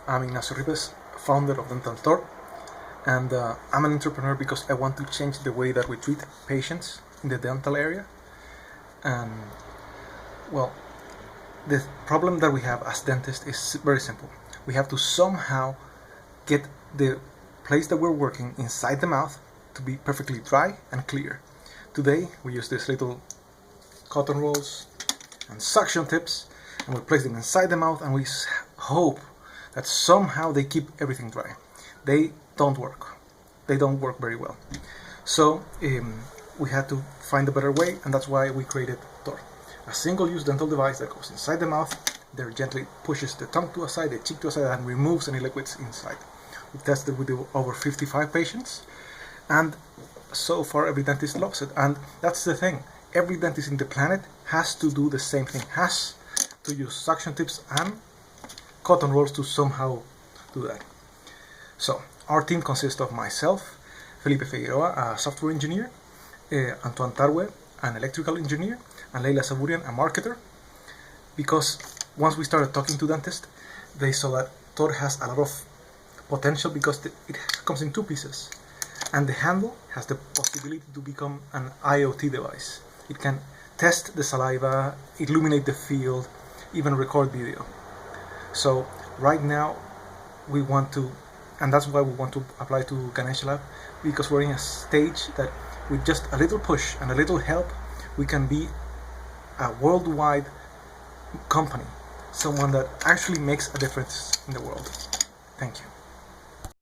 I'm Ignacio Ribes, founder of Dental Tor, and I'm an entrepreneur because I want to change the way that we treat patients in the dental area. And well, the problem that we have as dentists is very simple. We have to somehow get the place that we're working inside the mouth to be perfectly dry and clear. Today we use these little cotton rolls and suction tips, and we place them inside the mouth, and we hope that somehow they keep everything dry. They don't work. They don't work very well. So we had to find a better way, and that's why we created Tor, a single-use dental device that goes inside the mouth. There gently pushes the tongue to a side, the cheek to a side, and removes any liquids inside. We've tested with over 55 patients, and so far every dentist loves it. And that's the thing. Every dentist in the planet has to do the same thing, has to use suction tips and cotton rolls to somehow do that. So our team consists of myself, Felipe Figueroa, a software engineer, Antoine Tarwe, an electrical engineer, and Leila Saburian, a marketer. Because once we started talking to dentists, they saw that Tor has a lot of potential because it comes in two pieces, and the handle has the possibility to become an IoT device. It can test the saliva, illuminate the field, even record video. So right now we want to, and that's why we want to apply to Ganesha Lab, because we're in a stage that with just a little push and a little help, we can be a worldwide company, someone that actually makes a difference in the world. Thank you.